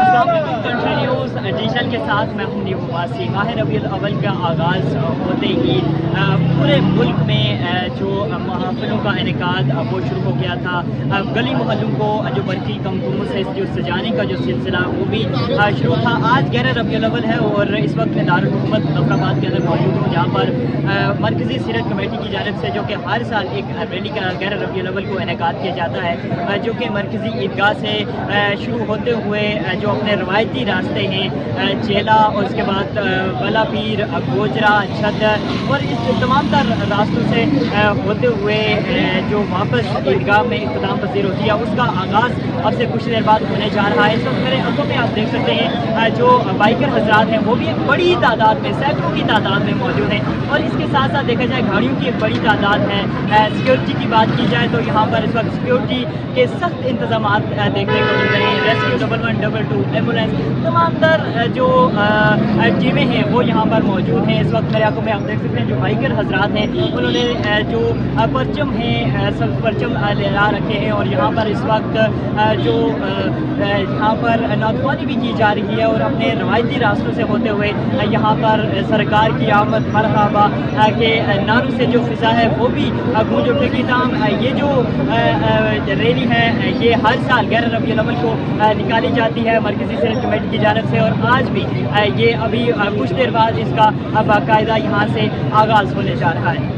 Continues edition کے ساتھ میں ہوں نیو واسی۔ ماہ ربیع الاول کا آغاز ہوتے ہی پورے ملک میں جو محافلوں کا انعقاد وہ شروع ہو گیا تھا۔ گلی محلوں کو جو برقی کمکموں سے جو سجانے کا جو سلسلہ وہ بھی شروع تھا۔ آج 11 ربیع الاول ہے اور اس وقت میں دارالحکومت مظفرآباد کے اندر موجود ہوں، جہاں پر مرکزی سیرت کمیٹی کی جانب سے جو کہ ہر سال ایک ریلی کا 11 ربیع الاول کو انعقاد کیا جاتا ہے، جو کہ مرکزی عیدگاہ سے شروع ہوتے ہوئے جو اپنے روایتی راستے ہیں چیلا اور اس کے بعد بلا پیر، گوجرا، چھدر اور اس تمام تر راستوں سے ہوتے ہوئے جو واپس عیدگاہ میں اختتام پذیر ہوتی ہے، اس کا آغاز اب سے کچھ دیر بعد ہونے جا رہا ہے۔ اس وقت میرے آنکھوں میں آپ دیکھ سکتے ہیں جو بائکر حضرات ہیں وہ بھی ایک بڑی تعداد میں، سینکڑوں کی تعداد میں موجود ہیں، اور اس کے ساتھ ساتھ دیکھا جائے گاڑیوں کی ایک بڑی تعداد ہے۔ سیکورٹی کی بات کی جائے تو یہاں پر اس وقت سیکورٹی کے سخت انتظامات دیکھنے کو مل رہے ہیں۔ ریسکیو 1112 ایمبولینس تمام تر جو ٹیمیں ہیں وہ یہاں پر موجود ہیں۔ اس وقت میرے آنکھوں میں آپ دیکھ سکتے ہیں جو بائکر حضرات ہیں انہوں نے جو پرچم ہیں سب پرچم لہرا رکھے ہیں، اور یہاں پر اس وقت جو یہاں پر نعتخوانی بھی کی جا رہی ہے، اور اپنے روایتی راستوں سے ہوتے ہوئے یہاں پر سرکار کی آمد مرحبا کے نعروں سے جو فضا ہے وہ بھی گونج اٹھے گی۔ تاہم یہ جو ریلی ہے یہ ہر سال 11 ربیع الاول کو نکالی جاتی ہے مرکزی سیرت کمیٹی کی جانب سے، اور آج بھی یہ ابھی کچھ دیر بعد اس کا باقاعدہ یہاں سے آغاز ہونے جا رہا ہے۔